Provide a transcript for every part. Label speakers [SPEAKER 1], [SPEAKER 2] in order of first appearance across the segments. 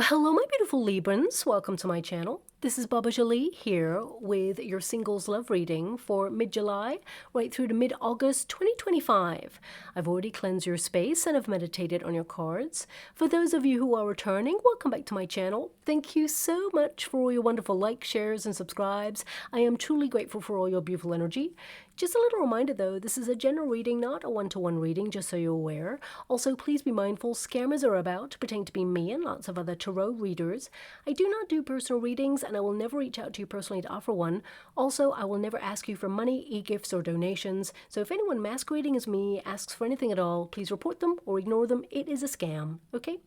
[SPEAKER 1] Well, hello, my beautiful Librans. Welcome to my channel. This is Baba Jolie here with your singles love reading for mid-July right through to mid-August 2025. I've already cleansed your space and have meditated on your cards. For those of you who are returning, welcome back to my channel. Thank you so much for all your wonderful likes, shares, and subscribes. I am truly grateful for all your beautiful energy. Just a little reminder though, this is a general reading, not a one-to-one reading, just so you're aware. Also, please be mindful, scammers are about, pretending to be me and lots of other tarot readers. I do not do personal readings, and I will never reach out to you personally to offer one. Also, I will never ask you for money, e-gifts, or donations. So if anyone masquerading as me asks for anything at all, please report them or ignore them. It is a scam, okay?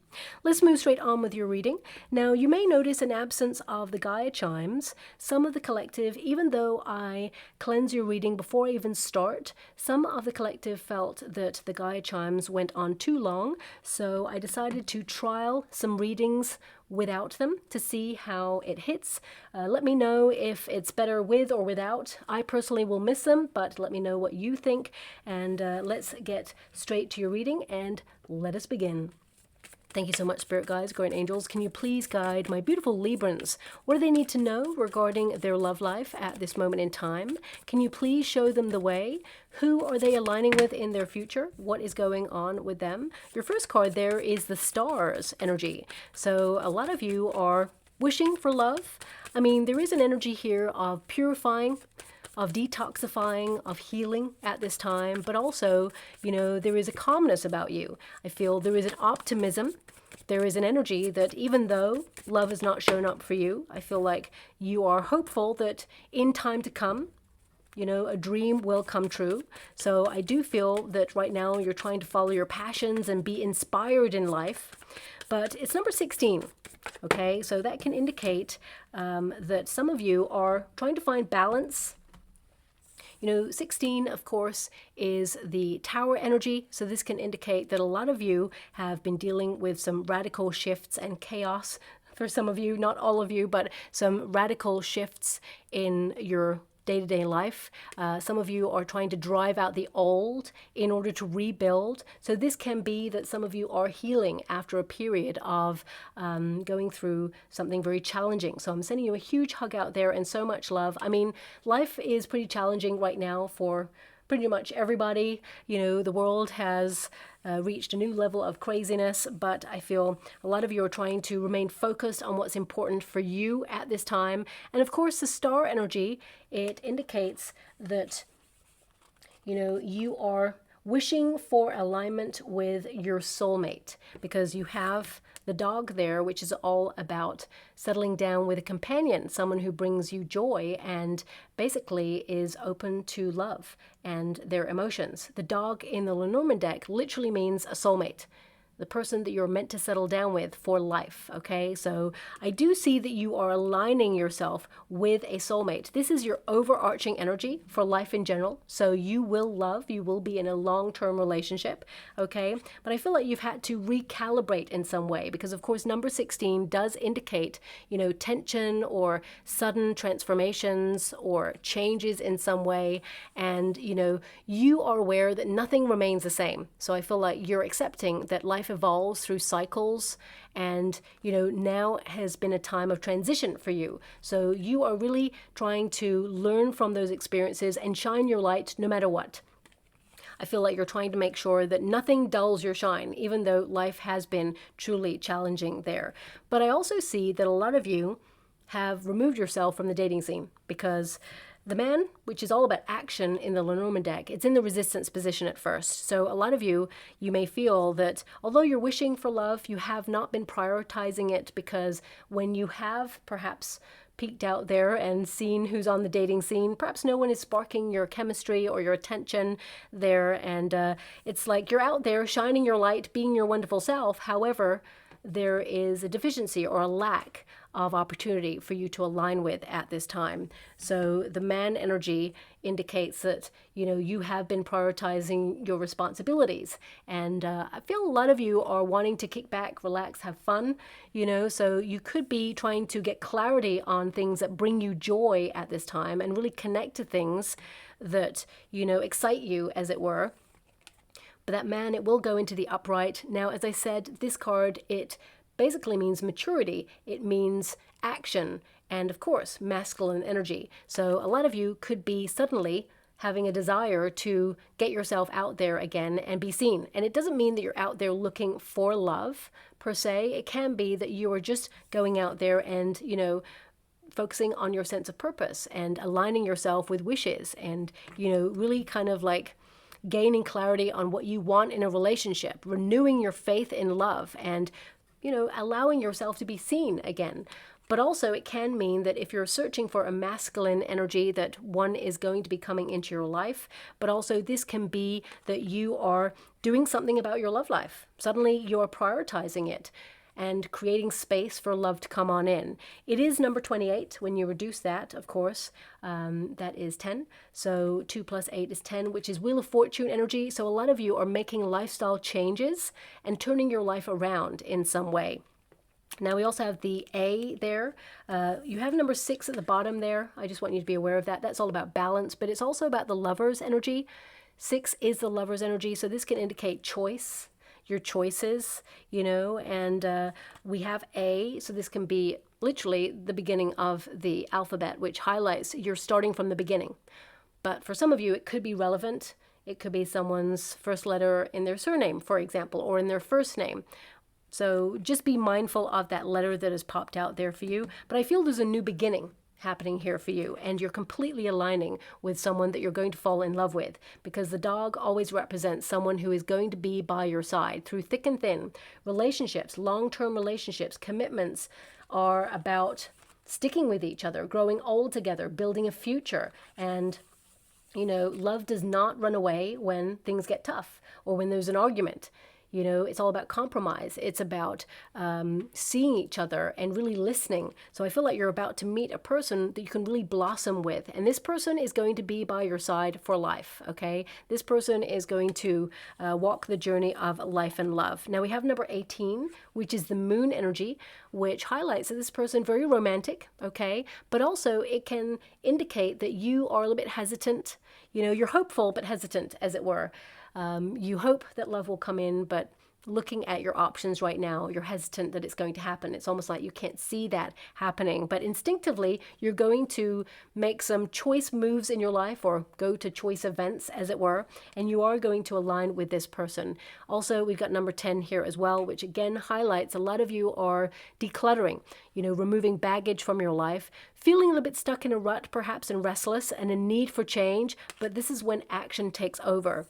[SPEAKER 1] Let's move straight on with your reading. Now, you may notice an absence of the Gaia chimes. Some of the collective, even though I cleanse your reading before I even start, some of the collective felt that the Gaia chimes went on too long, so I decided to trial some readings without them to see how it hits. Let me know if it's better with or without. I personally will miss them, but let me know what you think, and let's get straight to your reading and let us begin. Thank you so much, Spirit Guides, Guardian Angels. Can you please guide my beautiful Librans? What do they need to know regarding their love life at this moment in time? Can you please show them the way? Who are they aligning with in their future? What is going on with them? Your first card there is the Stars energy. So a lot of you are wishing for love. I mean, there is an energy here of purifying, of detoxifying, of healing at this time, but also, you know, there is a calmness about you. I feel there is an optimism. There is an energy that even though love has not shown up for you, I feel like you are hopeful that in time to come, you know, a dream will come true. So I do feel that right now you're trying to follow your passions and be inspired in life. But it's number 16, okay? So that can indicate that some of you are trying to find balance. You know, 16, of course, is the Tower energy, so this can indicate that a lot of you have been dealing with some radical shifts and chaos. For some of you, not all of you, but some radical shifts in your day-to-day life. Some of you are trying to drive out the old in order to rebuild. So this can be that some of you are healing after a period of going through something very challenging. So I'm sending you a huge hug out there and so much love. I mean, life is pretty challenging right now for pretty much everybody. You know, the world has reached a new level of craziness, but I feel a lot of you are trying to remain focused on what's important for you at this time. And of course, the Star energy, it indicates that, you know, you are wishing for alignment with your soulmate, because you have the dog there, which is all about settling down with a companion, someone who brings you joy and basically is open to love and their emotions. The dog in the Lenormand deck literally means a soulmate, the person that you're meant to settle down with for life, okay? So I do see that you are aligning yourself with a soulmate. This is your overarching energy for life in general. So you will love, you will be in a long-term relationship, okay? But I feel like you've had to recalibrate in some way, because of course number 16 does indicate, you know, tension or sudden transformations or changes in some way. And, you know, you are aware that nothing remains the same. So I feel like you're accepting that life evolves through cycles, and you know, now has been a time of transition for you. So you are really trying to learn from those experiences and shine your light no matter what. I feel like you're trying to make sure that nothing dulls your shine, even though life has been truly challenging there. But I also see that a lot of you have removed yourself from the dating scene, because the Man, which is all about action in the Lenormand deck, it's in the resistance position at first. So a lot of you may feel that although you're wishing for love, you have not been prioritizing it, because when you have perhaps peeked out there and seen who's on the dating scene, perhaps no one is sparking your chemistry or your attention there. And it's like you're out there shining your light, being your wonderful self. However, there is a deficiency or a lack of opportunity for you to align with at this time. So the Man energy indicates that, you know, you have been prioritizing your responsibilities. And I feel a lot of you are wanting to kick back, relax, have fun, you know, so you could be trying to get clarity on things that bring you joy at this time and really connect to things that, you know, excite you, as it were. But that Man, it will go into the upright. Now, as I said, this card, it basically means maturity. It means action. And of course, masculine energy. So a lot of you could be suddenly having a desire to get yourself out there again and be seen. And it doesn't mean that you're out there looking for love per se. It can be that you are just going out there and, you know, focusing on your sense of purpose and aligning yourself with wishes and, you know, really kind of like gaining clarity on what you want in a relationship, renewing your faith in love and, you know, allowing yourself to be seen again. But also it can mean that if you're searching for a masculine energy, that one is going to be coming into your life. But also this can be that you are doing something about your love life. Suddenly you're prioritizing it and creating space for love to come on in. It is number 28. When you reduce that, of course, that is 10. So 2 plus 8 is 10, which is Wheel of Fortune energy. So a lot of you are making lifestyle changes and turning your life around in some way. Now we also have the A there. You have number 6 at the bottom there. I just want you to be aware of that. That's all about balance, but it's also about the Lover's energy. 6 is the Lover's energy, so this can indicate choice, your choices, you know, and we have A, so this can be literally the beginning of the alphabet, which highlights you're starting from the beginning. But for some of you, it could be relevant. It could be someone's first letter in their surname, for example, or in their first name. So just be mindful of that letter that has popped out there for you. But I feel there's a new beginning happening here for you, and you're completely aligning with someone that you're going to fall in love with, because the dog always represents someone who is going to be by your side through thick and thin. Relationships, long-term relationships, commitments are about sticking with each other, growing old together, building a future. And you know, love does not run away when things get tough or when there's an argument. You know, it's all about compromise. It's about seeing each other and really listening. So I feel like you're about to meet a person that you can really blossom with. And this person is going to be by your side for life, okay? This person is going to walk the journey of life and love. Now we have number 18, which is the Moon energy, which highlights that this person very romantic, okay? But also it can indicate that you are a little bit hesitant. You know, you're hopeful but hesitant, as it were. You hope that love will come in, but looking at your options right now, you're hesitant that it's going to happen. It's almost like you can't see that happening, but instinctively you're going to make some choice moves in your life or go to choice events, as it were, and you are going to align with this person. Also, we've got number 10 here as well, which again highlights a lot of you are decluttering, you know, removing baggage from your life, feeling a little bit stuck in a rut perhaps and restless and a need for change, but this is when action takes over.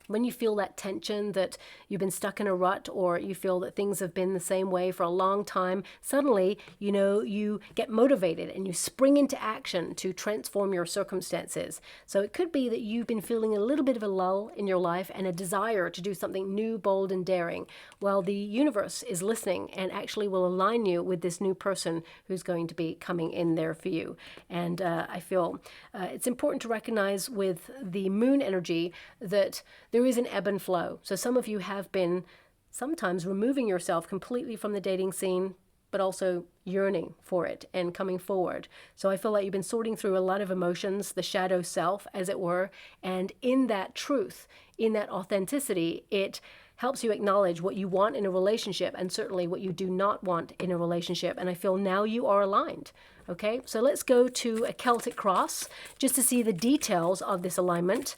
[SPEAKER 1] When you feel that tension, that you've been stuck in a rut, or you feel that things have been the same way for a long time, suddenly, you know, you get motivated and you spring into action to transform your circumstances. So it could be that you've been feeling a little bit of a lull in your life and a desire to do something new, bold, and daring. Well, the universe is listening and actually will align you with this new person who's going to be coming in there for you. And I feel it's important to recognize with the Moon energy that there is an ebb and flow. So some of you have been sometimes removing yourself completely from the dating scene, but also yearning for it and coming forward. So I feel like you've been sorting through a lot of emotions, the shadow self, as it were, and in that truth, in that authenticity, it helps you acknowledge what you want in a relationship and certainly what you do not want in a relationship. And I feel now you are aligned. Okay, so let's go to a Celtic cross just to see the details of this alignment.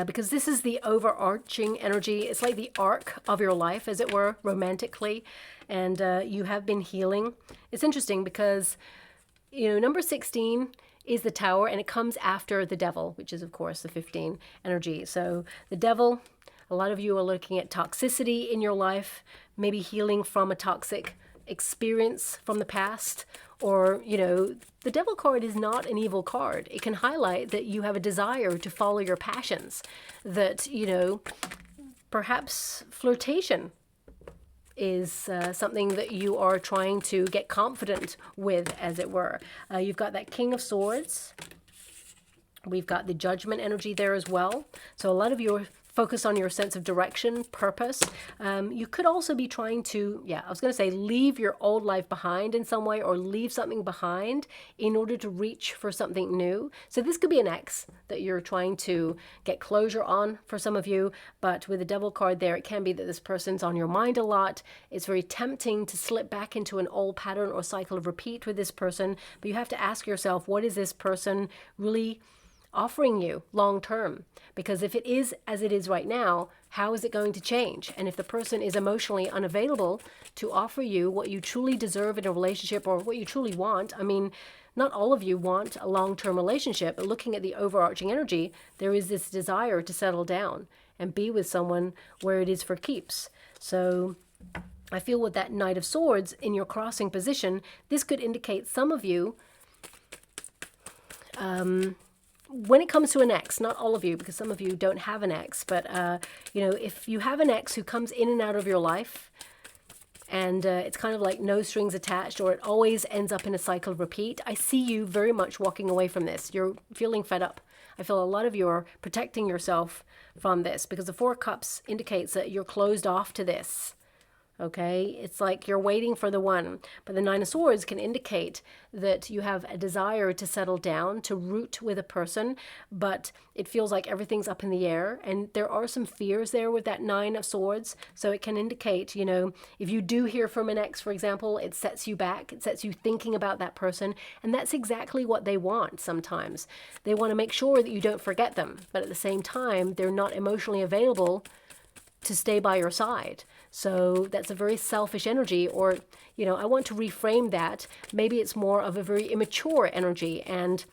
[SPEAKER 1] Because this is the overarching energy. It's like the arc of your life, as it were, romantically. And you have been healing. It's interesting because, you know, number 16 is the Tower, and it comes after the Devil, which is, of course, the 15 energy. So the Devil, a lot of you are looking at toxicity in your life, maybe healing from a toxic experience from the past, or, you know, the Devil card is not an evil card. It can highlight that you have a desire to follow your passions, that, you know, perhaps flirtation is something that you are trying to get confident with, as it were. You've got that King of Swords. We've got the Judgment energy there as well. So a lot of you are focus on your sense of direction, purpose. You could also be trying to, I was going to say leave your old life behind in some way, or leave something behind in order to reach for something new. So this could be an ex that you're trying to get closure on for some of you, but with the Devil card there, it can be that this person's on your mind a lot. It's very tempting to slip back into an old pattern or cycle of repeat with this person, but you have to ask yourself, what is this person really offering you long term? Because if it is as it is right now, how is it going to change? And if the person is emotionally unavailable to offer you what you truly deserve in a relationship, or what you truly want, I mean, not all of you want a long-term relationship, but looking at the overarching energy, there is this desire to settle down and be with someone where it is for keeps. So I feel with that Knight of Swords in your crossing position, this could indicate some of you, when it comes to an ex, not all of you, because some of you don't have an ex, but, if you have an ex who comes in and out of your life, and it's kind of like no strings attached, or it always ends up in a cycle of repeat, I see you very much walking away from this. You're feeling fed up. I feel a lot of you are protecting yourself from this, because the Four of Cups indicates that you're closed off to this. Okay, it's like you're waiting for the one. But the Nine of Swords can indicate that you have a desire to settle down, to root with a person, but it feels like everything's up in the air. And there are some fears there with that Nine of Swords. So it can indicate, if you do hear from an ex, for example, it sets you back. It sets you thinking about that person. And that's exactly what they want sometimes. They want to make sure that you don't forget them. But at the same time, they're not emotionally available to stay by your side. So that's a very selfish energy, or, I want to reframe that. Maybe it's more of a very immature energy. And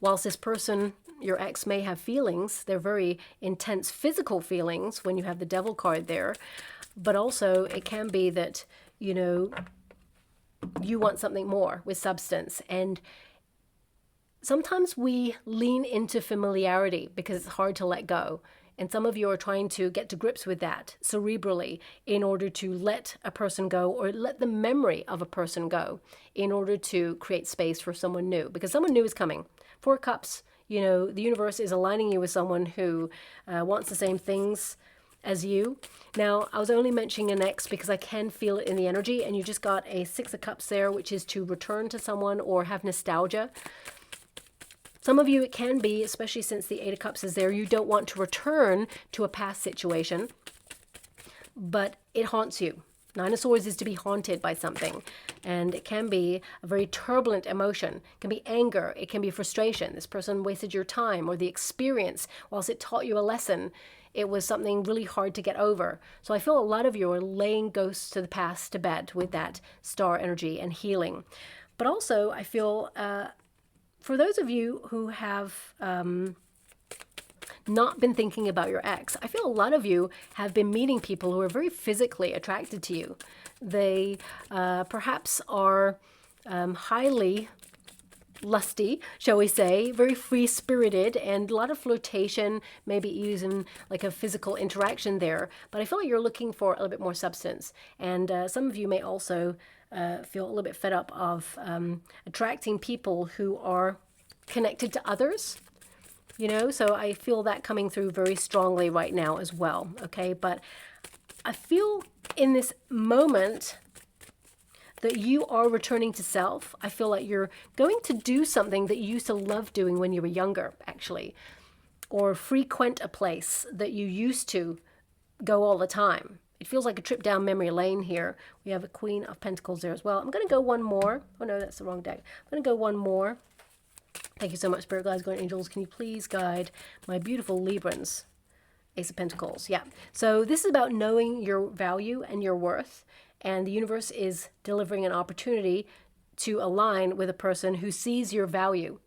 [SPEAKER 1] whilst this person, your ex, may have feelings, they're very intense physical feelings when you have the Devil card there. But also it can be that, you want something more with substance. And sometimes we lean into familiarity because it's hard to let go. And some of you are trying to get to grips with that cerebrally in order to let a person go, or let the memory of a person go, in order to create space for someone new, because someone new is coming. Four of Cups, the universe is aligning you with someone who wants the same things as you. Now, I was only mentioning an ex because I can feel it in the energy, and you just got a Six of Cups there, which is to return to someone or have nostalgia. Some of you, it can be, especially since the Eight of Cups is there, you don't want to return to a past situation, but it haunts you. Nine of Swords is to be haunted by something, and it can be a very turbulent emotion. It can be anger, it can be frustration. This person wasted your time, or the experience, whilst it taught you a lesson, it was something really hard to get over. So I feel a lot of you are laying ghosts to the past to bed with that star energy and healing. But also, I feel for those of you who have not been thinking about your ex, I feel a lot of you have been meeting people who are very physically attracted to you. They perhaps are highly lusty, shall we say, very free-spirited, and a lot of flirtation, maybe even like a physical interaction there. But I feel like you're looking for a little bit more substance. And some of you may also feel a little bit fed up of attracting people who are connected to others, so I feel that coming through very strongly right now as well. Okay, but I feel in this moment that you are returning to self. I feel like you're going to do something that you used to love doing when you were younger, actually, or frequent a place that you used to go all the time. It feels like a trip down memory lane here. We have a Queen of Pentacles there as well. I'm going to go one more. Oh no, that's the wrong deck. I'm going to go one more. Thank you so much, Spirit Guides, Guardian Angels. Can you please guide my beautiful Librans? Ace of Pentacles. Yeah. So this is about knowing your value and your worth. And the universe is delivering an opportunity to align with a person who sees your value.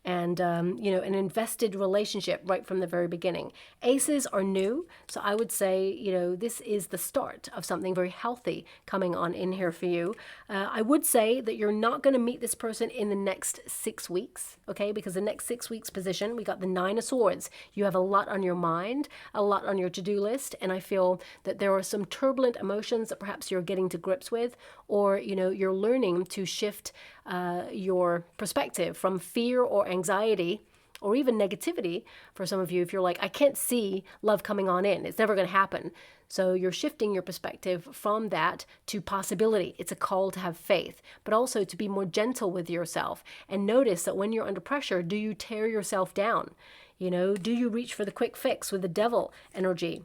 [SPEAKER 1] And, an invested relationship right from the very beginning. Aces are new, so I would say, this is the start of something very healthy coming on in here for you. I would say that you're not going to meet this person in the next 6 weeks, okay? Because the next 6 weeks position, we got the Nine of Swords. You have a lot on your mind, a lot on your to-do list, and I feel that there are some turbulent emotions that perhaps you're getting to grips with, or, you're learning to shift your perspective from fear or anxiety or even negativity for some of you. If you're like, I can't see love coming on in, it's never going to happen. So you're shifting your perspective from that to possibility. It's a call to have faith, but also to be more gentle with yourself and notice that when you're under pressure, do you tear yourself down? You know, do you reach for the quick fix with the devil energy?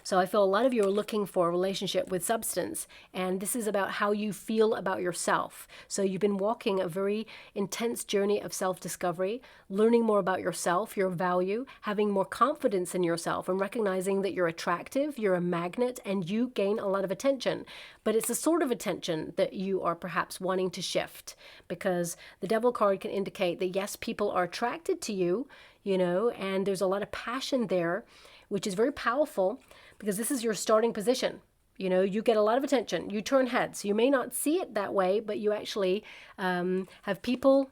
[SPEAKER 1] So I feel a lot of you are looking for a relationship with substance, and this is about how you feel about yourself. So you've been walking a very intense journey of self-discovery, learning more about yourself, your value, having more confidence in yourself, and recognizing that you're attractive, you're a magnet, and you gain a lot of attention. But it's a sort of attention that you are perhaps wanting to shift, because the Devil card can indicate that yes, people are attracted to you, you know, and there's a lot of passion there, which is very powerful, because this is your starting position. You know, you get a lot of attention, you turn heads. You may not see it that way, but you actually have people,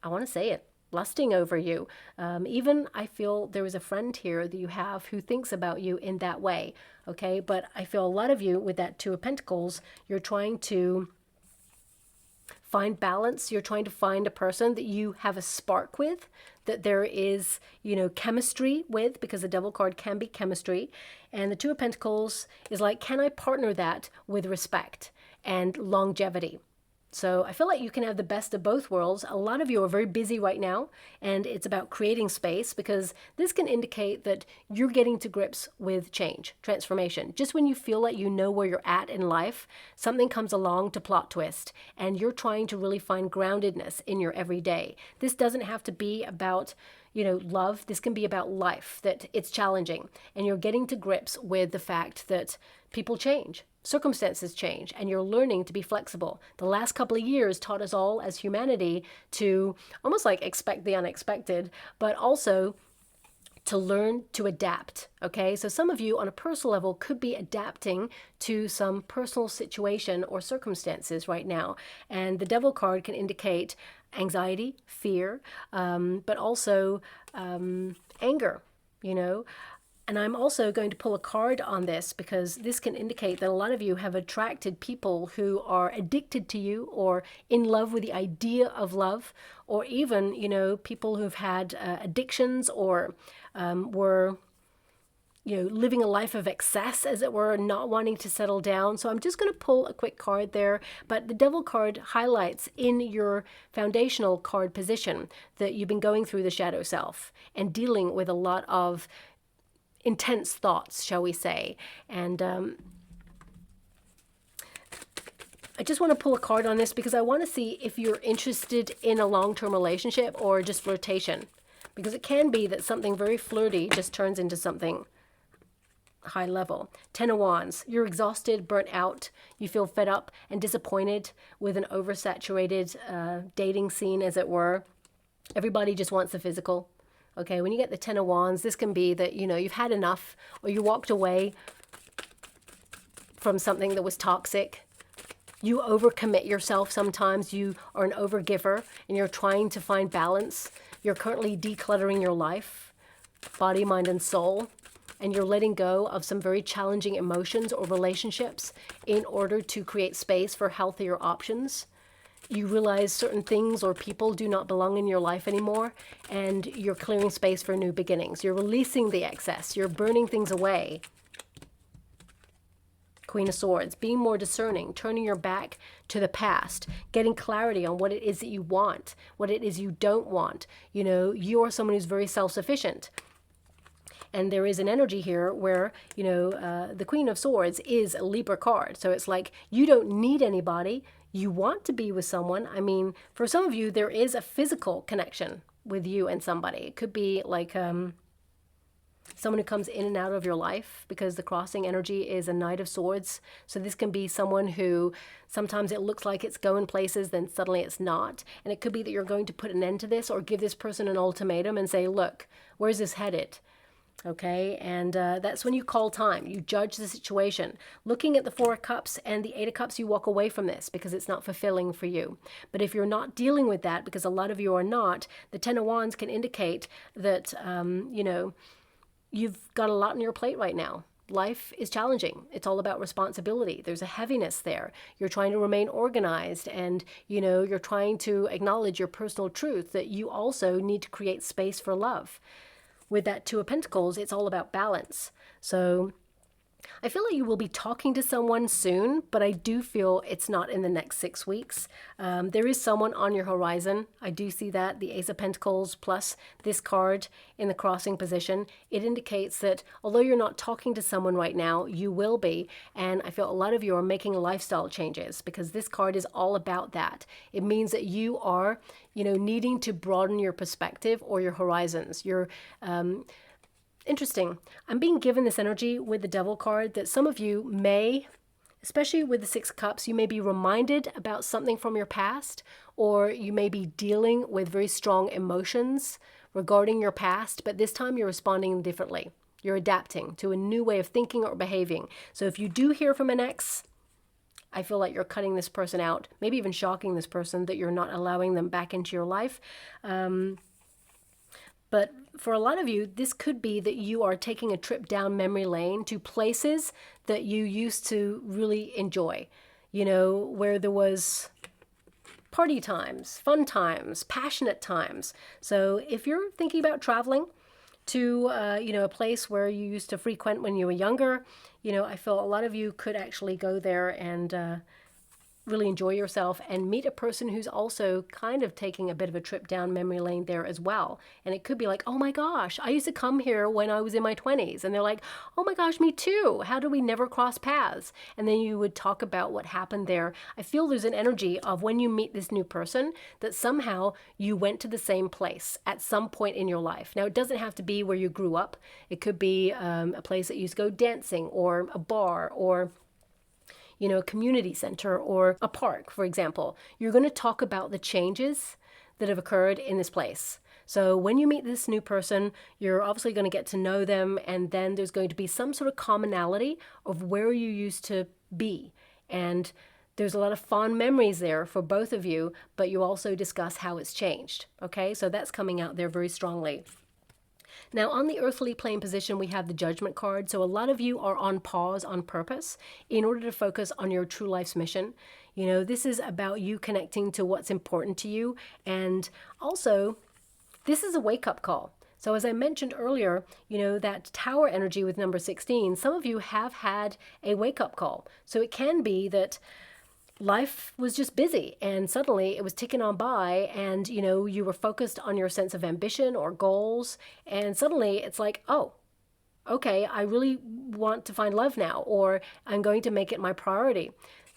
[SPEAKER 1] I want to say it, lusting over you. Even I feel there is a friend here that you have who thinks about you in that way, okay? But I feel a lot of you with that Two of Pentacles, you're trying to find balance. You're trying to find a person that you have a spark with, that there is, you know, chemistry with, because the Devil card can be chemistry. And the Two of Pentacles is like, can I partner that with respect and longevity? So I feel like you can have the best of both worlds. A lot of you are very busy right now, and it's about creating space, because this can indicate that you're getting to grips with change, transformation. Just when you feel like you know where you're at in life, something comes along to plot twist, and you're trying to really find groundedness in your everyday. This doesn't have to be about, you know, love. This can be about life, that it's challenging, and you're getting to grips with the fact that people change. Circumstances change, and you're learning to be flexible. The last couple of years taught us all as humanity to almost like expect the unexpected, but also to learn to adapt, okay? So some of you on a personal level could be adapting to some personal situation or circumstances right now. And the Devil card can indicate anxiety, fear, but also anger, you know? And I'm also going to pull a card on this, because this can indicate that a lot of you have attracted people who are addicted to you, or in love with the idea of love, or even, you know, people who've had addictions, or were, you know, living a life of excess, as it were, not wanting to settle down. So I'm just going to pull a quick card there. But the Devil card highlights in your foundational card position that you've been going through the shadow self and dealing with a lot of intense thoughts, shall we say. And I just want to pull a card on this, because I want to see if you're interested in a long-term relationship or just flirtation, because it can be that something very flirty just turns into something high level. Ten of Wands, you're exhausted, burnt out, you feel fed up and disappointed with an oversaturated dating scene, as it were. Everybody just wants the physical. Okay, when you get the Ten of Wands, this can be that, you know, you've had enough, or you walked away from something that was toxic. You overcommit yourself sometimes. You are an overgiver, and you're trying to find balance. You're currently decluttering your life, body, mind, and soul, and you're letting go of some very challenging emotions or relationships in order to create space for healthier options. You realize certain things or people do not belong in your life anymore, and you're clearing space for new beginnings. You're releasing the excess. You're burning things away. Queen of Swords, being more discerning, turning your back to the past, getting clarity on what it is that you want, what it is you don't want. You know, you are someone who's very self-sufficient. And there is an energy here where, you know, the Queen of Swords is a Libra card. So it's like, you don't need anybody. You want to be with someone. I mean, for some of you, there is a physical connection with you and somebody. It could be like someone who comes in and out of your life, because the crossing energy is a Knight of Swords. So this can be someone who sometimes it looks like it's going places, then suddenly it's not. And it could be that you're going to put an end to this, or give this person an ultimatum and say, look, where's this headed? Okay, and that's when you call time. You judge the situation. Looking at the Four of Cups and the Eight of Cups, you walk away from this because it's not fulfilling for you. But if you're not dealing with that, because a lot of you are not, the Ten of Wands can indicate that, you know, you've got a lot on your plate right now. life is challenging. It's all about responsibility. There's a heaviness there. You're trying to remain organized, and, you know, you're trying to acknowledge your personal truth that you also need to create space for love. With that Two of Pentacles, it's all about balance. So I feel like you will be talking to someone soon, but I do feel it's not in the next 6 weeks. There is someone on your horizon. I do see that, the Ace of Pentacles plus this card in the crossing position. It indicates that although you're not talking to someone right now, you will be. And I feel a lot of you are making lifestyle changes, because this card is all about that. It means that you are, you know, needing to broaden your perspective or your horizons. You're interesting. I'm being given this energy with the Devil card that some of you may, especially with the Six of Cups, you may be reminded about something from your past, or you may be dealing with very strong emotions regarding your past, but this time you're responding differently. You're adapting to a new way of thinking or behaving. So if you do hear from an ex, I feel like you're cutting this person out, maybe even shocking this person, that you're not allowing them back into your life. But for a lot of you, this could be that you are taking a trip down memory lane to places that you used to really enjoy, you know, where there was party times, fun times, passionate times. So if you're thinking about traveling to, you know, a place where you used to frequent when you were younger, you know, I feel a lot of you could actually go there and really enjoy yourself and meet a person who's also kind of taking a bit of a trip down memory lane there as well. And it could be like, oh my gosh, I used to come here when I was in my 20s. And they're like, oh my gosh, me too. How do we never cross paths? And then you would talk about what happened there. I feel there's an energy of when you meet this new person that somehow you went to the same place at some point in your life. Now, it doesn't have to be where you grew up. It could be a place that you used to go dancing, or a bar, or, you know, a community center, or a park, for example. You're going to talk about the changes that have occurred in this place. So when you meet this new person, you're obviously going to get to know them, and then there's going to be some sort of commonality of where you used to be. And there's a lot of fond memories there for both of you, but you also discuss how it's changed. Okay, so that's coming out there very strongly. Now, on the earthly plane position, we have the Judgment card. So a lot of you are on pause on purpose in order to focus on your true life's mission. You know, this is about you connecting to what's important to you. And also, this is a wake-up call. So as I mentioned earlier, you know, that Tower energy with number 16, some of you have had a wake-up call. So it can be that life was just busy and suddenly it was ticking on by, and, you know, you were focused on your sense of ambition or goals, and suddenly it's like, oh, okay, I really want to find love now, or I'm going to make it my priority.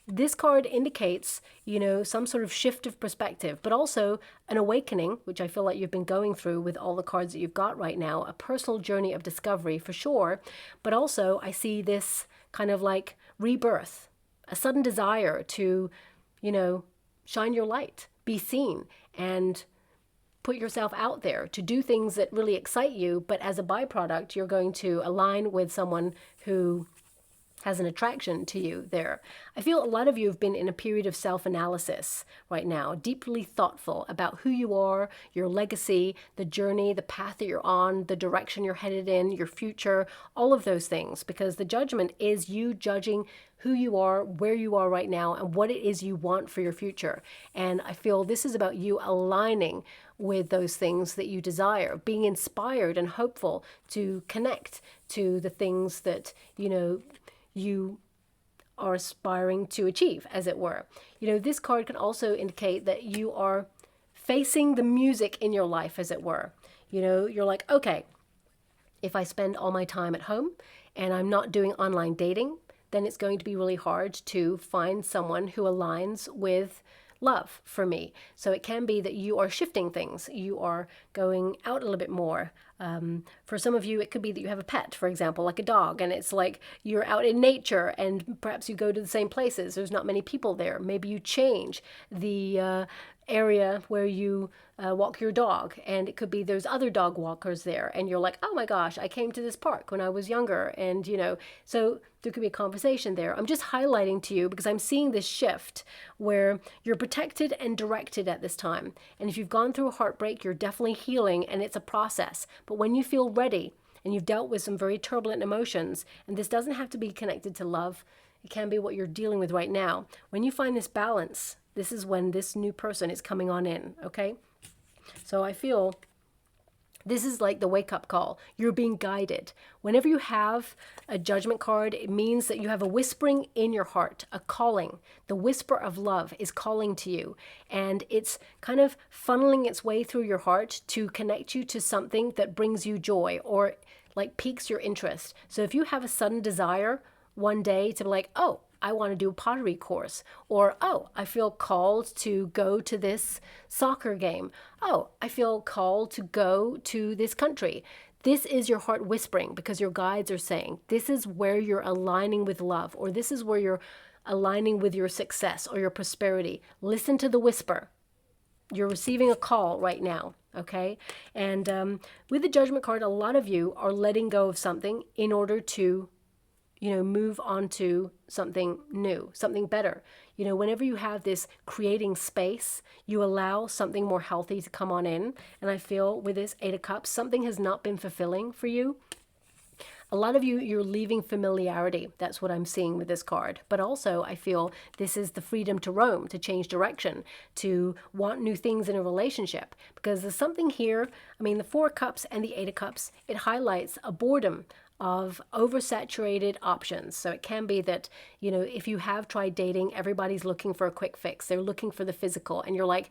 [SPEAKER 1] This card indicates, you know, some sort of shift of perspective, but also an awakening, which I feel like you've been going through with all the cards that you've got right now, a personal journey of discovery for sure. But also I see this kind of like rebirth, a sudden desire to, you know, shine your light, be seen, and put yourself out there to do things that really excite you. But as a byproduct, you're going to align with someone who has an attraction to you there. I feel a lot of you have been in a period of self-analysis right now, deeply thoughtful about who you are, your legacy, the journey, the path that you're on, the direction you're headed in, your future, all of those things, because the Judgment is you judging who you are, where you are right now, and what it is you want for your future. And I feel this is about you aligning with those things that you desire, being inspired and hopeful to connect to the things that, you know, you are aspiring to achieve, as it were. You know, this card can also indicate that you are facing the music in your life, as it were. You know, you're like, okay, if I spend all my time at home and I'm not doing online dating, then it's going to be really hard to find someone who aligns with love for me. So it can be that you are shifting things. You are going out a little bit more. For some of you, it could be that you have a pet, for example, like a dog, and it's like you're out in nature and perhaps you go to the same places. There's not many people there. Maybe you change the area where you walk your dog, and it could be there's other dog walkers there, and you're like, oh my gosh, I came to this park when I was younger, and, you know, so there could be a conversation there. I'm just highlighting to you because I'm seeing this shift where you're protected and directed at this time. And if you've gone through a heartbreak, you're definitely healing, and it's a process. But when you feel ready, and you've dealt with some very turbulent emotions, and this doesn't have to be connected to love. It can be what you're dealing with right now. When you find this balance, this is when this new person is coming on in, okay? So I feel this is like the wake-up call. You're being guided. Whenever you have a judgment card, it means that you have a whispering in your heart, a calling. The whisper of love is calling to you, and it's kind of funneling its way through your heart to connect you to something that brings you joy or like piques your interest. So if you have a sudden desire one day to be like, oh, I want to do a pottery course, or, oh, I feel called to go to this soccer game. Oh, I feel called to go to this country. This is your heart whispering because your guides are saying, this is where you're aligning with love, or this is where you're aligning with your success or your prosperity. Listen to the whisper. You're receiving a call right now, okay? And with the Judgment card, a lot of you are letting go of something in order to move on to something new, something better. Whenever you have this creating space, you allow something more healthy to come on in. And I feel with this Eight of Cups, something has not been fulfilling for you. A lot of you, you're leaving familiarity. That's what I'm seeing with this card. But also, I feel this is the freedom to roam, to change direction, to want new things in a relationship. Because there's something here, the Four of Cups and the Eight of Cups, it highlights a boredom of oversaturated options. So it can be that, if you have tried dating, everybody's looking for a quick fix. They're looking for the physical, and you're like,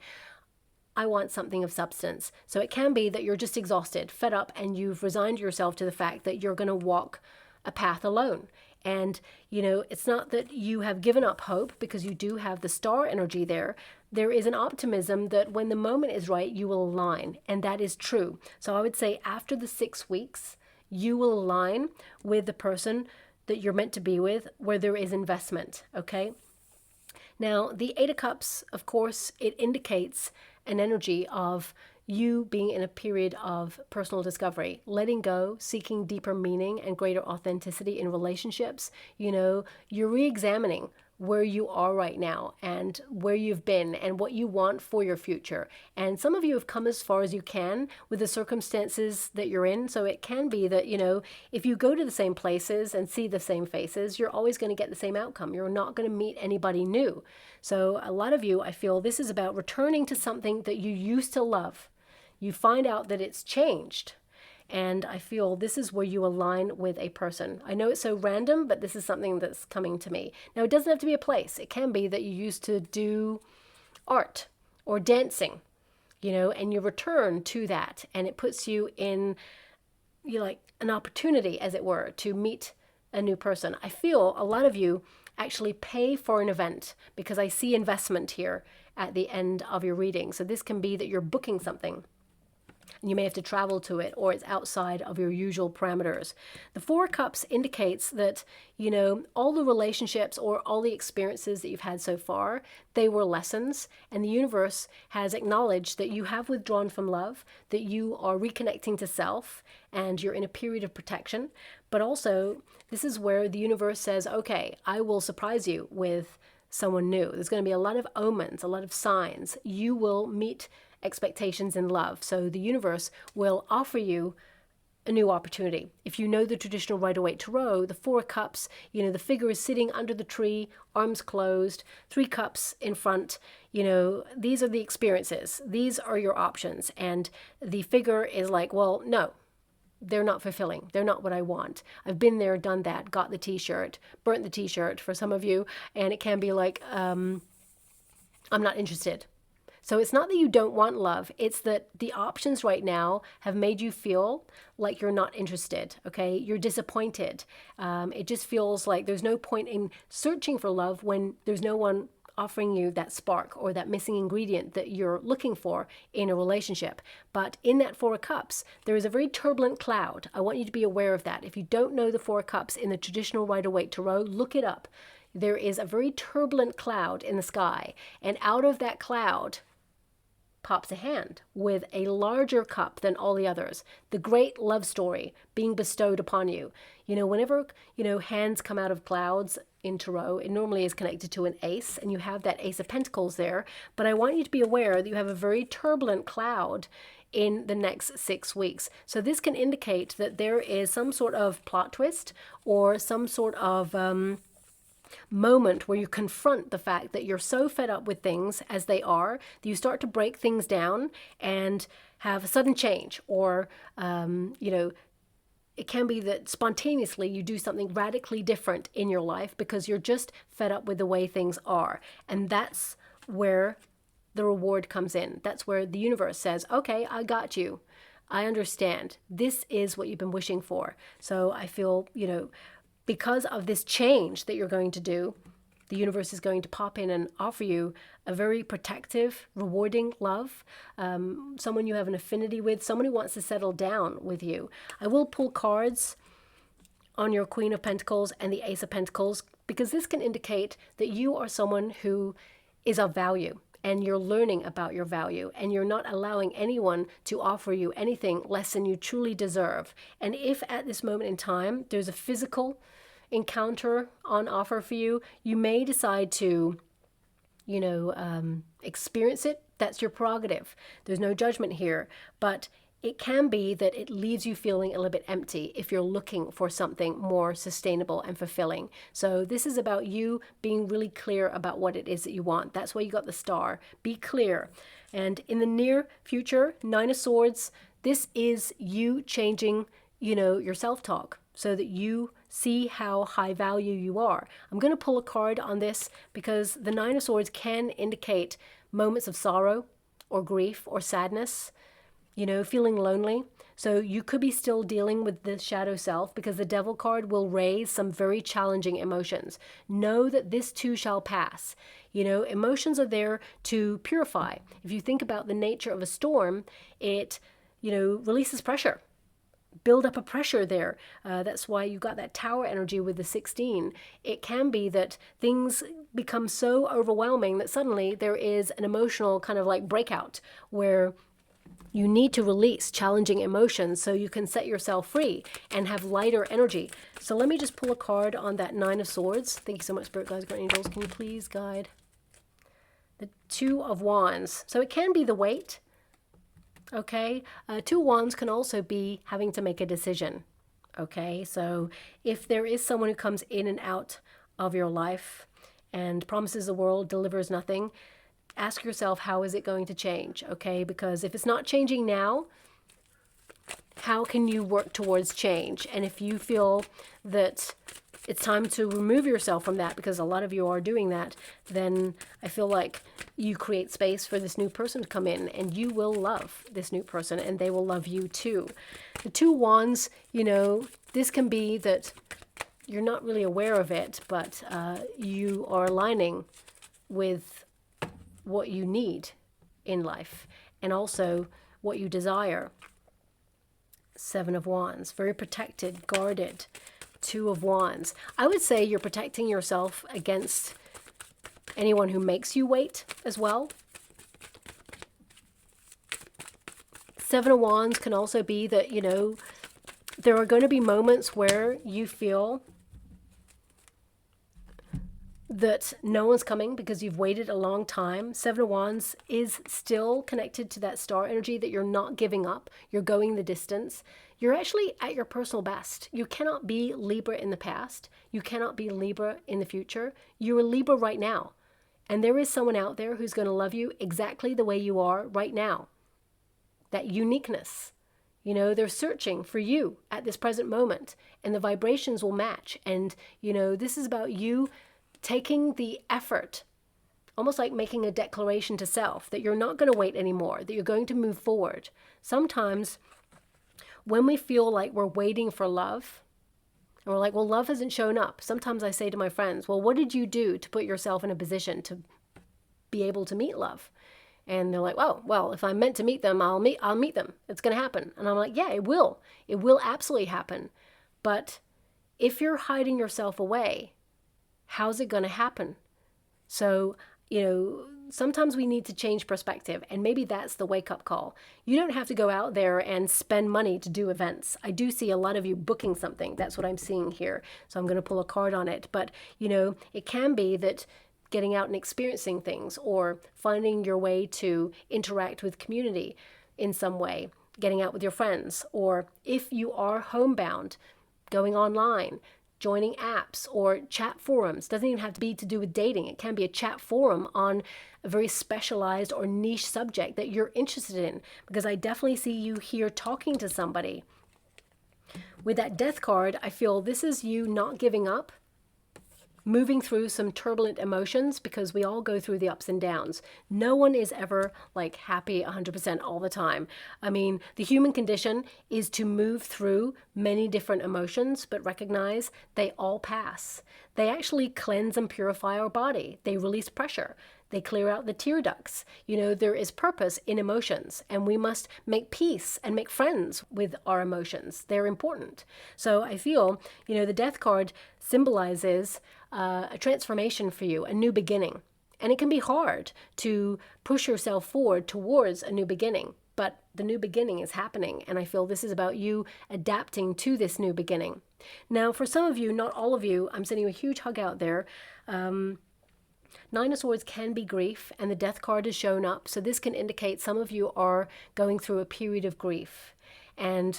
[SPEAKER 1] I want something of substance. So it can be that you're just exhausted, fed up, and you've resigned yourself to the fact that you're going to walk a path alone. And, it's not that you have given up hope, because you do have the star energy there. There is an optimism that when the moment is right, you will align. And that is true. So I would say after the 6 weeks, you will align with the person that you're meant to be with, where there is investment, okay? Now, the Eight of Cups, of course, it indicates an energy of you being in a period of personal discovery, letting go, seeking deeper meaning and greater authenticity in relationships. You're re-examining where you are right now and where you've been and what you want for your future. And some of you have come as far as you can with the circumstances that you're in. So it can be that, if you go to the same places and see the same faces, you're always going to get the same outcome. You're not going to meet anybody new. So a lot of you, I feel this is about returning to something that you used to love. You find out that it's changed. And I feel this is where you align with a person. I know it's so random, but this is something that's coming to me. Now, it doesn't have to be a place. It can be that you used to do art or dancing, and you return to that. And it puts you in, like an opportunity, as it were, to meet a new person. I feel a lot of you actually pay for an event, because I see investment here at the end of your reading. So this can be that you're booking something. You may have to travel to it, or it's outside of your usual parameters. The Four of Cups indicates that, all the relationships or all the experiences that you've had so far, they were lessons, and the universe has acknowledged that you have withdrawn from love, that you are reconnecting to self, and you're in a period of protection. But also, this is where the universe says, okay, I will surprise you with someone new. There's going to be a lot of omens, a lot of signs. You will meet expectations in love. So the universe will offer you a new opportunity. If you know the traditional Rider-Waite Tarot, the Four of Cups, the figure is sitting under the tree, arms closed, 3 cups in front. These are the experiences. These are your options. And the figure is like, well, no, they're not fulfilling. They're not what I want. I've been there, done that, got the t-shirt, burnt the t-shirt for some of you. And it can be like, I'm not interested. So it's not that you don't want love. It's that the options right now have made you feel like you're not interested, okay? You're disappointed. It just feels like there's no point in searching for love when there's no one offering you that spark or that missing ingredient that you're looking for in a relationship. But in that Four of Cups, there is a very turbulent cloud. I want you to be aware of that. If you don't know the Four of Cups in the traditional Rider-Waite Tarot, look it up. There is a very turbulent cloud in the sky. And out of that cloud, pops a hand with a larger cup than all the others. The great love story being bestowed upon you. Whenever, hands come out of clouds in tarot, it normally is connected to an ace, and you have that Ace of Pentacles there. But I want you to be aware that you have a very turbulent cloud in the next 6 weeks. So this can indicate that there is some sort of plot twist or some sort of moment where you confront the fact that you're so fed up with things as they are that you start to break things down and have a sudden change, or it can be that spontaneously you do something radically different in your life because you're just fed up with the way things are. And that's where the reward comes in. That's where the universe says, okay, I got you. I understand. This is what you've been wishing for. So I feel, because of this change that you're going to do, the universe is going to pop in and offer you a very protective, rewarding love, someone you have an affinity with, someone who wants to settle down with you. I will pull cards on your Queen of Pentacles and the Ace of Pentacles, because this can indicate that you are someone who is of value, and you're learning about your value, and you're not allowing anyone to offer you anything less than you truly deserve. And if at this moment in time there's a physical encounter on offer for you, you may decide to, experience it. That's your prerogative. There's no judgment here, but it can be that it leaves you feeling a little bit empty if you're looking for something more sustainable and fulfilling. So this is about you being really clear about what it is that you want. That's why you got the star. Be clear. And in the near future, Nine of Swords, this is you changing, your self-talk so that you see how high value you are. I'm going to pull a card on this because the Nine of Swords can indicate moments of sorrow or grief or sadness, feeling lonely. So you could be still dealing with the shadow self, because the Devil card will raise some very challenging emotions. Know that this too shall pass. Emotions are there to purify. If you think about the nature of a storm, it, releases pressure. Build up a pressure there. That's why you got that Tower energy with the 16. It can be that things become so overwhelming that suddenly there is an emotional kind of like breakout where you need to release challenging emotions so you can set yourself free and have lighter energy. So let me just pull a card on that Nine of Swords. Thank you so much, Spirit Guides, Guardian Angels. Can you please guide the Two of Wands? So it can be the weight. Okay, Two of Wands can also be having to make a decision. Okay, so if there is someone who comes in and out of your life and promises the world, delivers nothing, ask yourself, how is it going to change? Okay, because if it's not changing now, how can you work towards change? And if you feel that it's time to remove yourself from that, because a lot of you are doing that, then I feel like you create space for this new person to come in, and you will love this new person and they will love you too. The Two of Wands, this can be that you're not really aware of it, but you are aligning with what you need in life and also what you desire. Seven of Wands, very protected, guarded. Two of Wands. I would say you're protecting yourself against anyone who makes you wait as well. Seven of Wands can also be that, there are going to be moments where you feel that no one's coming because you've waited a long time. Seven of Wands is still connected to that star energy, that you're not giving up. You're going the distance. You're actually at your personal best. You cannot be Libra in the past. You cannot be Libra in the future. You're a Libra right now. And there is someone out there who's going to love you exactly the way you are right now. That uniqueness. They're searching for you at this present moment. And the vibrations will match. And, this is about you taking the effort, almost like making a declaration to self that you're not going to wait anymore, that you're going to move forward. Sometimes when we feel like we're waiting for love, and we're like, well, love hasn't shown up. Sometimes I say to my friends, well, what did you do to put yourself in a position to be able to meet love? And they're like, oh, well, if I'm meant to meet them, I'll meet them. It's going to happen. And I'm like, yeah, it will. It will absolutely happen. But if you're hiding yourself away, how's it going to happen? So, sometimes we need to change perspective, and maybe that's the wake-up call. You don't have to go out there and spend money to do events. I do see a lot of you booking something. That's what I'm seeing here. So I'm going to pull a card on it. But, you know, it can be that getting out and experiencing things, or finding your way to interact with community in some way, getting out with your friends, or if you are homebound, going online, joining apps or chat forums. Doesn't even have to be to do with dating. It can be a chat forum on a very specialized or niche subject that you're interested in, because I definitely see you here talking to somebody. With that Death card, I feel this is you not giving up, moving through some turbulent emotions, because we all go through the ups and downs. No one is ever like happy 100% all the time. I mean, the human condition is to move through many different emotions, but recognize they all pass. They actually cleanse and purify our body. They release pressure. They clear out the tear ducts. You know, there is purpose in emotions, and we must make peace and make friends with our emotions. They're important. So I feel, you know, the Death card symbolizes a transformation for you, a new beginning. And it can be hard to push yourself forward towards a new beginning, but the new beginning is happening. And I feel this is about you adapting to this new beginning. Now, for some of you, not all of you, I'm sending you a huge hug out there. Nine of Swords can be grief, and the Death card has shown up. So this can indicate some of you are going through a period of grief. And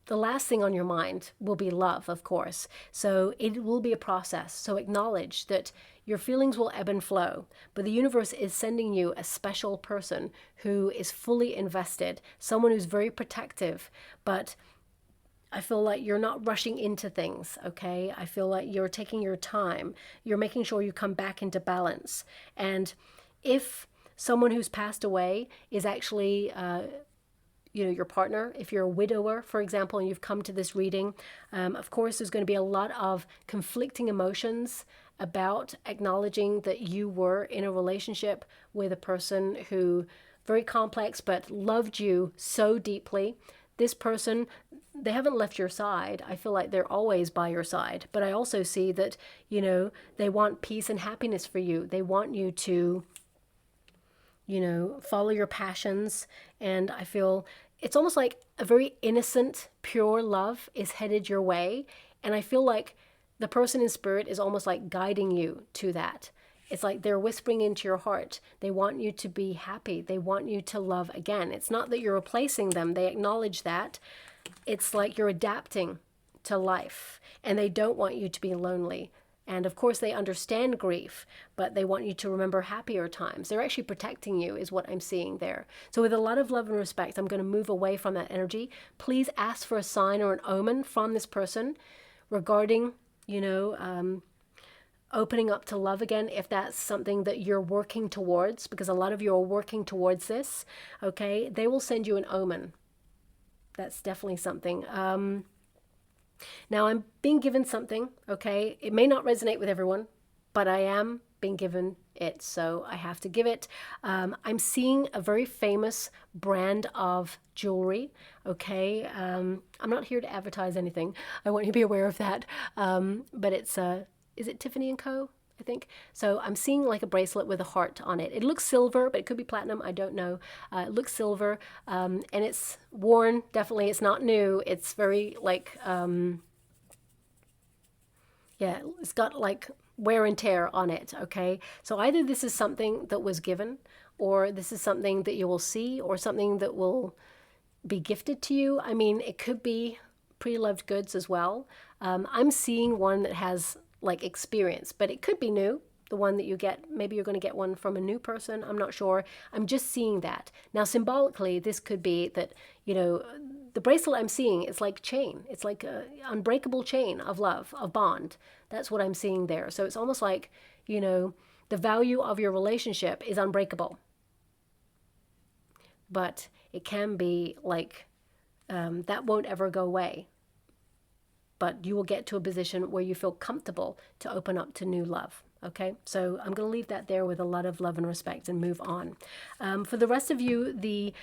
[SPEAKER 1] the last thing on your mind will be love, of course. So it will be a process. So acknowledge that your feelings will ebb and flow, but the universe is sending you a special person who is fully invested, someone who's very protective, but I feel like you're not rushing into things, okay? I feel like you're taking your time. You're making sure you come back into balance. And if someone who's passed away is actually you know, your partner, if you're a widower, for example, and you've come to this reading, of course, there's going to be a lot of conflicting emotions about acknowledging that you were in a relationship with a person who, very complex, but loved you so deeply. This person, they haven't left your side. I feel like they're always by your side. But I also see that, you know, they want peace and happiness for you. They want you to, you know, follow your passions. And I feel it's almost like a very innocent, pure love is headed your way. And I feel like the person in spirit is almost like guiding you to that. It's like they're whispering into your heart. They want you to be happy. They want you to love again. It's not that you're replacing them. They acknowledge that. It's like you're adapting to life, and they don't want you to be lonely. And of course, they understand grief, but they want you to remember happier times. They're actually protecting you, is what I'm seeing there. So with a lot of love and respect, I'm going to move away from that energy. Please ask for a sign or an omen from this person regarding, you know, opening up to love again, if that's something that you're working towards, because a lot of you are working towards this, okay? They will send you an omen. That's definitely something. Now I'm being given something, okay? It may not resonate with everyone, but I am being given it, so I have to give it. I'm seeing a very famous brand of jewelry, okay? I'm not here to advertise anything. I want you to be aware of that. But it's, is it Tiffany & Co.? I think. So I'm seeing like a bracelet with a heart on it. It looks silver, but it could be platinum. I don't know. It looks silver, and it's worn. Definitely, it's not new. It's very like, yeah, it's got like wear and tear on it. Okay. So either this is something that was given, or this is something that you will see, or something that will be gifted to you. I mean, it could be pre-loved goods as well. I'm seeing one that has like experience, but it could be new. The one that you get, maybe you're going to get one from a new person. I'm not sure. I'm just seeing that. Now, symbolically, this could be that, you know, the bracelet I'm seeing is like chain. It's like an unbreakable chain of love, of bond. That's what I'm seeing there. So it's almost like, you know, the value of your relationship is unbreakable. But it can be like, that won't ever go away. But you will get to a position where you feel comfortable to open up to new love. Okay, so I'm going to leave that there with a lot of love and respect and move on. For the rest of you, the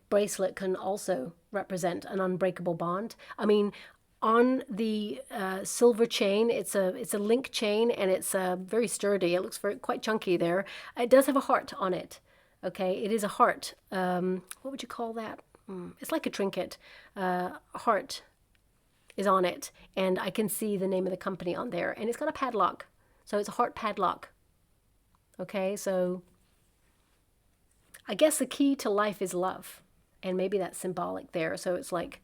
[SPEAKER 1] bracelet can also represent an unbreakable bond. I mean, On the silver chain, it's a link chain, and it's very sturdy. It looks quite chunky there. It does have a heart on it. Okay, it is a heart. What would you call that? It's like a trinket. Heart is on it, and I can see the name of the company on there, and it's got a padlock. So it's a heart padlock. Okay, so I guess the key to life is love, and maybe that's symbolic there. So it's like,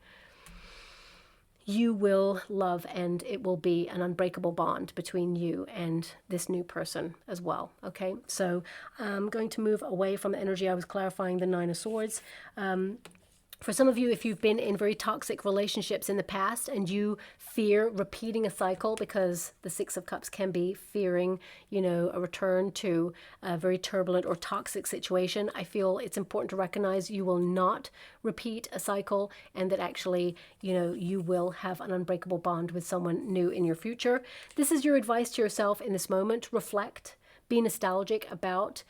[SPEAKER 1] you will love, and it will be an unbreakable bond between you and this new person as well. Okay, so I'm going to move away from the energy. I was clarifying the Nine of Swords. For some of you, if you've been in very toxic relationships in the past and you fear repeating a cycle, because the Six of Cups can be fearing, a return to a very turbulent or toxic situation, I feel it's important to recognize you will not repeat a cycle, and that actually, you will have an unbreakable bond with someone new in your future. This is your advice to yourself in this moment. Reflect, be nostalgic about,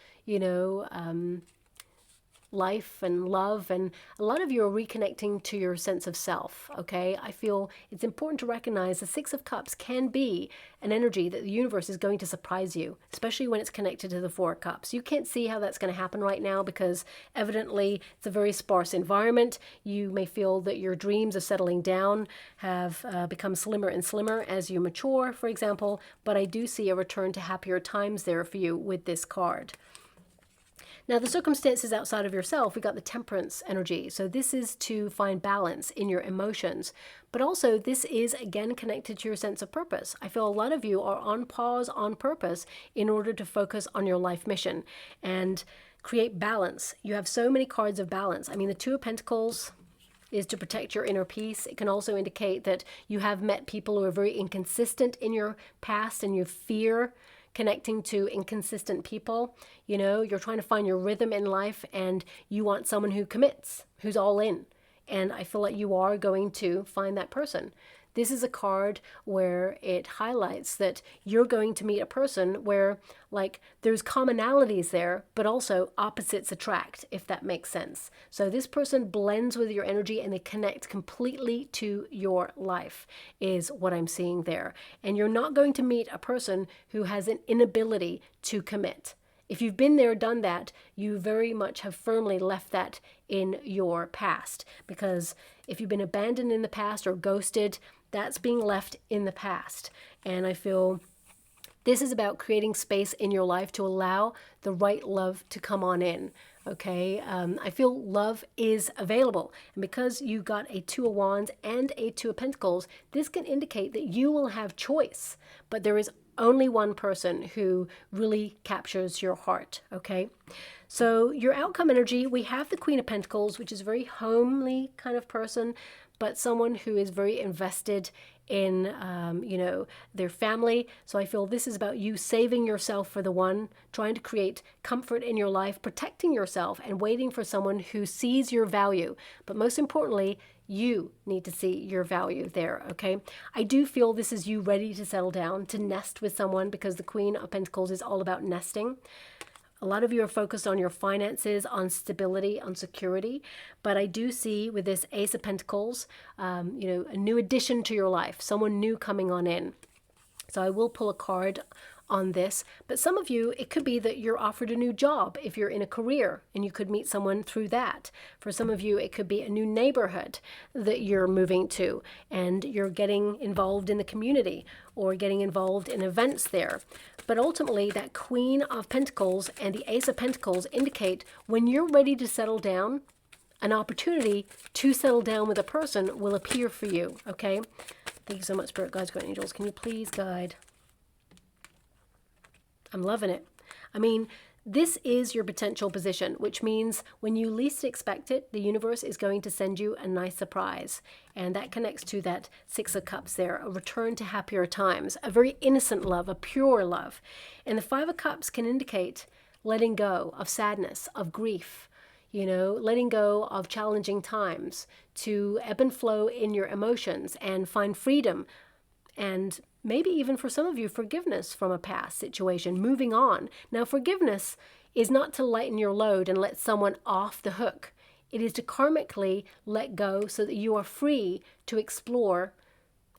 [SPEAKER 1] life and love, and a lot of you are reconnecting to your sense of self. Okay, I feel it's important to recognize the Six of Cups can be an energy that the universe is going to surprise you, especially when it's connected to the Four of Cups. You can't see how that's going to happen right now because evidently it's a very sparse environment. You may feel that your dreams of settling down have become slimmer and slimmer as you mature, for example, but I do see a return to happier times there for you with this card. Now, the circumstances outside of yourself, we got the Temperance energy. So this is to find balance in your emotions. But also, this is, again, connected to your sense of purpose. I feel a lot of you are on pause on purpose in order to focus on your life mission and create balance. You have so many cards of balance. I mean, the Two of Pentacles is to protect your inner peace. It can also indicate that you have met people who are very inconsistent in your past, and you fear connecting to inconsistent people. You're trying to find your rhythm in life, and you want someone who commits, who's all in. And I feel like you are going to find that person. This is a card where it highlights that you're going to meet a person where, like, there's commonalities there, but also opposites attract, if that makes sense. So this person blends with your energy and they connect completely to your life, is what I'm seeing there. And you're not going to meet a person who has an inability to commit. If you've been there, done that, you very much have firmly left that in your past. Because if you've been abandoned in the past or ghosted, that's being left in the past. And I feel this is about creating space in your life to allow the right love to come on in. Okay, I feel love is available. And because you got a Two of Wands and a Two of Pentacles, this can indicate that you will have choice. But there is only one person who really captures your heart. Okay, so your outcome energy, we have the Queen of Pentacles, which is a very homely kind of person, but someone who is very invested in, their family. So I feel this is about you saving yourself for the one, trying to create comfort in your life, protecting yourself, and waiting for someone who sees your value. But most importantly, you need to see your value there, okay? I do feel this is you ready to settle down, to nest with someone, because the Queen of Pentacles is all about nesting. A lot of you are focused on your finances, on stability, on security. But I do see with this Ace of Pentacles, a new addition to your life, someone new coming on in. So I will pull a card on this. But some of you, it could be that you're offered a new job if you're in a career, and you could meet someone through that. For some of you, it could be a new neighborhood that you're moving to, and you're getting involved in the community or getting involved in events there. But ultimately, that Queen of Pentacles and the Ace of Pentacles indicate when you're ready to settle down, an opportunity to settle down with a person will appear for you, okay? Thank you so much, Spirit Guides, Great Angels. Can you please guide? I'm loving it. I mean, this is your potential position, which means when you least expect it, the universe is going to send you a nice surprise. And that connects to that Six of Cups there, a return to happier times, a very innocent love, a pure love. And the Five of Cups can indicate letting go of sadness, of grief, letting go of challenging times, to ebb and flow in your emotions and find freedom. And maybe even for some of you, forgiveness from a past situation, moving on. Now, forgiveness is not to lighten your load and let someone off the hook. It is to karmically let go so that you are free to explore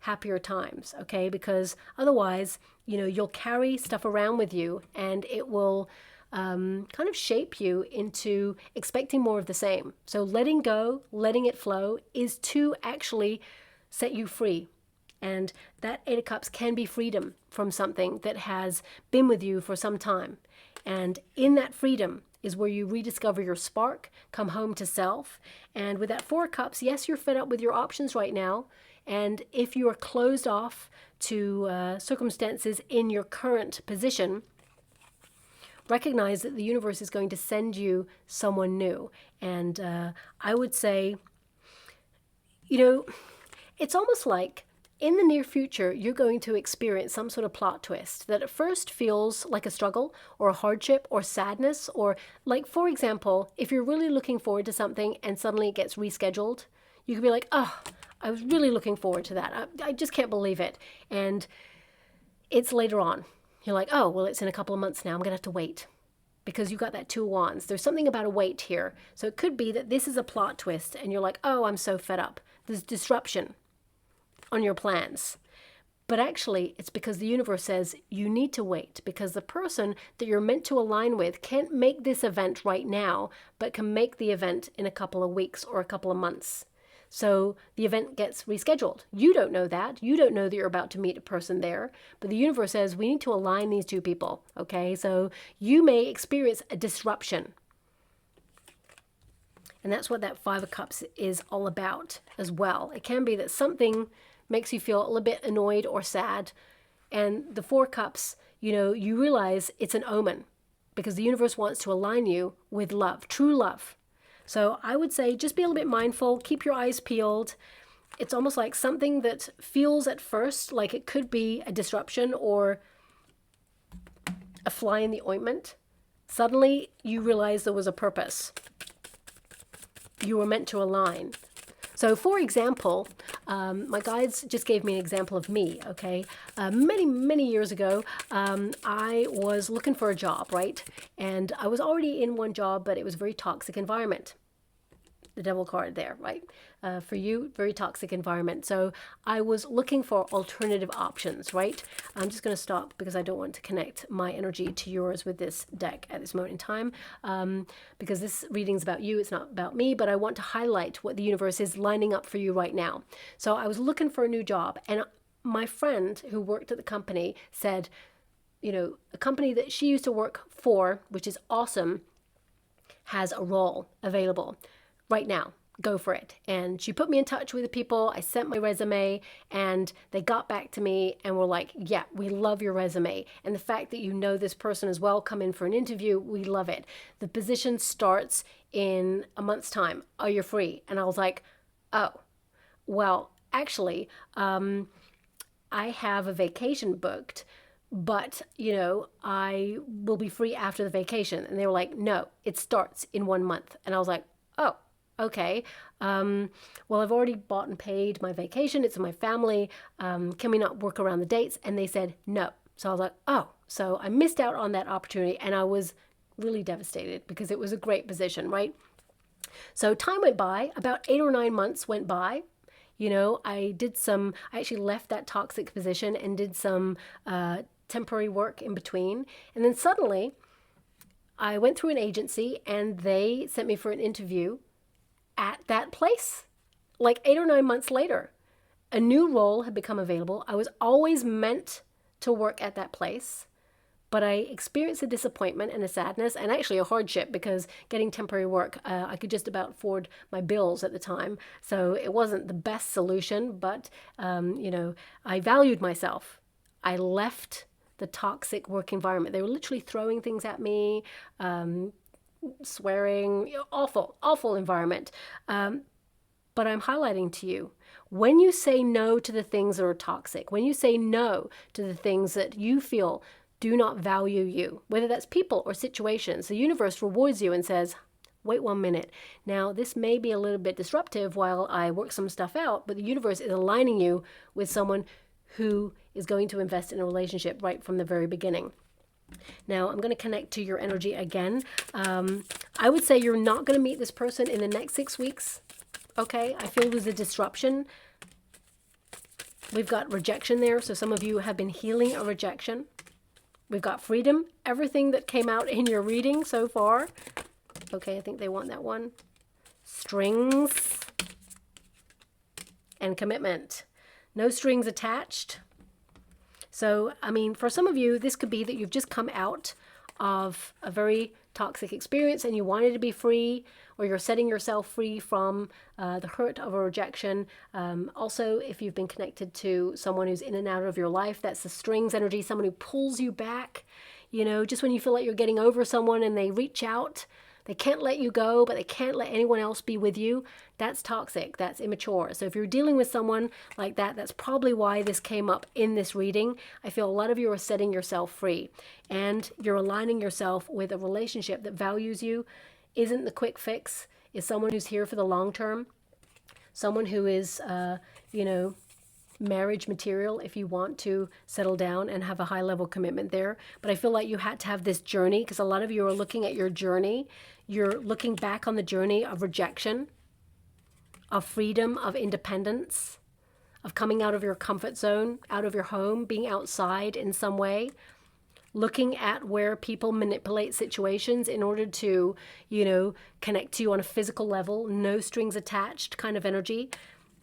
[SPEAKER 1] happier times, okay? Because otherwise, you know, you'll carry stuff around with you and it will kind of shape you into expecting more of the same. So letting go, letting it flow is to actually set you free. And that Eight of Cups can be freedom from something that has been with you for some time. And in that freedom is where you rediscover your spark, come home to self. And with that Four of Cups, yes, you're fed up with your options right now. And if you are closed off to circumstances in your current position, recognize that the universe is going to send you someone new. And I would say, you know, it's almost like in the near future, you're going to experience some sort of plot twist that at first feels like a struggle or a hardship or sadness, or like, for example, if you're really looking forward to something and suddenly it gets rescheduled, you could be like, oh, I was really looking forward to that. I just can't believe it. And it's later on. You're like, oh, well, it's in a couple of months now. I'm going to have to wait because you got that Two of Wands. There's something about a wait here. So it could be that this is a plot twist and you're like, oh, I'm so fed up. There's disruption on your plans. But actually, it's because the universe says you need to wait because the person that you're meant to align with can't make this event right now, but can make the event in a couple of weeks or a couple of months. So the event gets rescheduled. You don't know that. You don't know that you're about to meet a person there. But the universe says we need to align these two people. Okay, so you may experience a disruption. And that's what that Five of Cups is all about as well. It can be that something makes you feel a little bit annoyed or sad. And the Four Cups, you know, you realize it's an omen because the universe wants to align you with love, true love. So I would say just be a little bit mindful, keep your eyes peeled. It's almost like something that feels at first like it could be a disruption or a fly in the ointment. Suddenly you realize there was a purpose. You were meant to align. So for example, my guides just gave me an example of me, okay? Many years ago, I was looking for a job, right? And I was already in one job, but it was a very toxic environment. The devil card there, right? For you, very toxic environment. So I was looking for alternative options, right? I'm just going to stop because I don't want to connect my energy to yours with this deck at this moment in time, because this reading's about you, it's not about me, but I want to highlight what the universe is lining up for you right now. So I was looking for a new job, and my friend who worked at the company said, you know, a company that she used to work for, which is awesome, has a role available right now. Go for it. And she put me in touch with the people. I sent my resume and they got back to me and were like, yeah, we love your resume. And the fact that you know this person as well, come in for an interview, we love it. The position starts in a month's time. Are you free? And I was like, oh, well, actually, I have a vacation booked, but, you know, I will be free after the vacation. And they were like, no, it starts in 1 month. And I was like, oh, okay. Well, I've already bought and paid my vacation. It's in my family. Can we not work around the dates? And they said no. So I was like, oh, so I missed out on that opportunity. And I was really devastated because it was a great position, right? So time went by, about 8 or 9 months went by. You know, I actually left that toxic position and did some temporary work in between. And then suddenly I went through an agency and they sent me for an interview at that place. Like 8 or 9 months later, a new role had become available. I was always meant to work at that place, but I experienced a disappointment and a sadness and actually a hardship because getting temporary work, I could just about afford my bills at the time. So it wasn't the best solution, but, you know, I valued myself. I left the toxic work environment. They were literally throwing things at me, swearing, awful environment. But I'm highlighting to you, when you say no to the things that are toxic, when you say no to the things that you feel do not value you, whether that's people or situations, the universe rewards you and says, wait 1 minute. Now, this may be a little bit disruptive while I work some stuff out, but the universe is aligning you with someone who is going to invest in a relationship right from the very beginning. Now, I'm going to connect to your energy again. I would say you're not going to meet this person in the next 6 weeks. Okay, I feel there's a disruption. We've got rejection there. So some of you have been healing a rejection. We've got freedom. Everything that came out in your reading so far. Okay, I think they want that one. Strings and commitment. No strings attached. So, I mean, for some of you, this could be that you've just come out of a very toxic experience and you wanted to be free, or you're setting yourself free from the hurt of a rejection. Also, if you've been connected to someone who's in and out of your life, that's the strings energy, someone who pulls you back, you know, just when you feel like you're getting over someone and they reach out. They can't let you go, but they can't let anyone else be with you. That's toxic. That's immature. So if you're dealing with someone like that, that's probably why this came up in this reading. I feel a lot of you are setting yourself free and you're aligning yourself with a relationship that values you, isn't the quick fix, is someone who's here for the long term, someone who is, you know, marriage material if you want to settle down and have a high level commitment there. But I feel like you had to have this journey, because a lot of you are looking at your journey. You're looking back on the journey of rejection, of freedom, of independence, of coming out of your comfort zone, out of your home, being outside in some way, looking at where people manipulate situations in order to, you know, connect to you on a physical level, no strings attached kind of energy,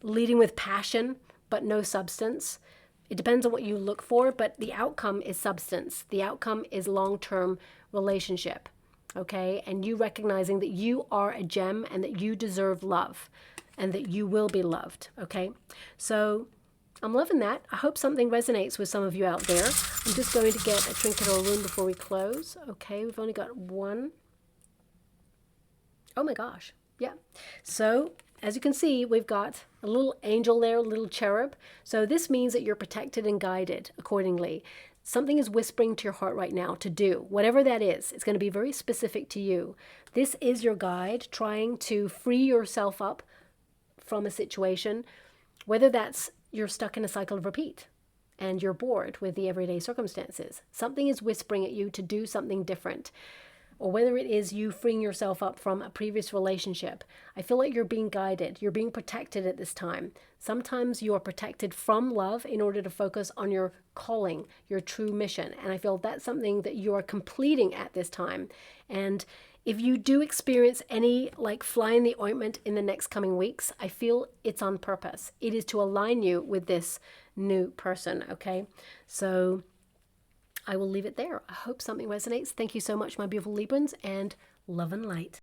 [SPEAKER 1] leading with passion, but no substance. It depends on what you look for, but the outcome is substance. The outcome is long-term relationship, okay? And you recognizing that you are a gem and that you deserve love and that you will be loved, okay? So I'm loving that. I hope something resonates with some of you out there. I'm just going to get a trinket or a rune before we close. Okay, we've only got one. Oh my gosh, yeah. So as you can see, we've got a little angel there, a little cherub. So this means that you're protected and guided accordingly. Something is whispering to your heart right now to do, whatever that is. It's going to be very specific to you. This is your guide trying to free yourself up from a situation, whether that's you're stuck in a cycle of repeat and you're bored with the everyday circumstances. Something is whispering at you to do something different. Or whether it is you freeing yourself up from a previous relationship. I feel like you're being guided. You're being protected at this time. Sometimes you are protected from love in order to focus on your calling, your true mission. And I feel that's something that you are completing at this time. And if you do experience any like fly in the ointment in the next coming weeks, I feel it's on purpose. It is to align you with this new person, okay? So I will leave it there. I hope something resonates. Thank you so much, my beautiful Librans, and love and light.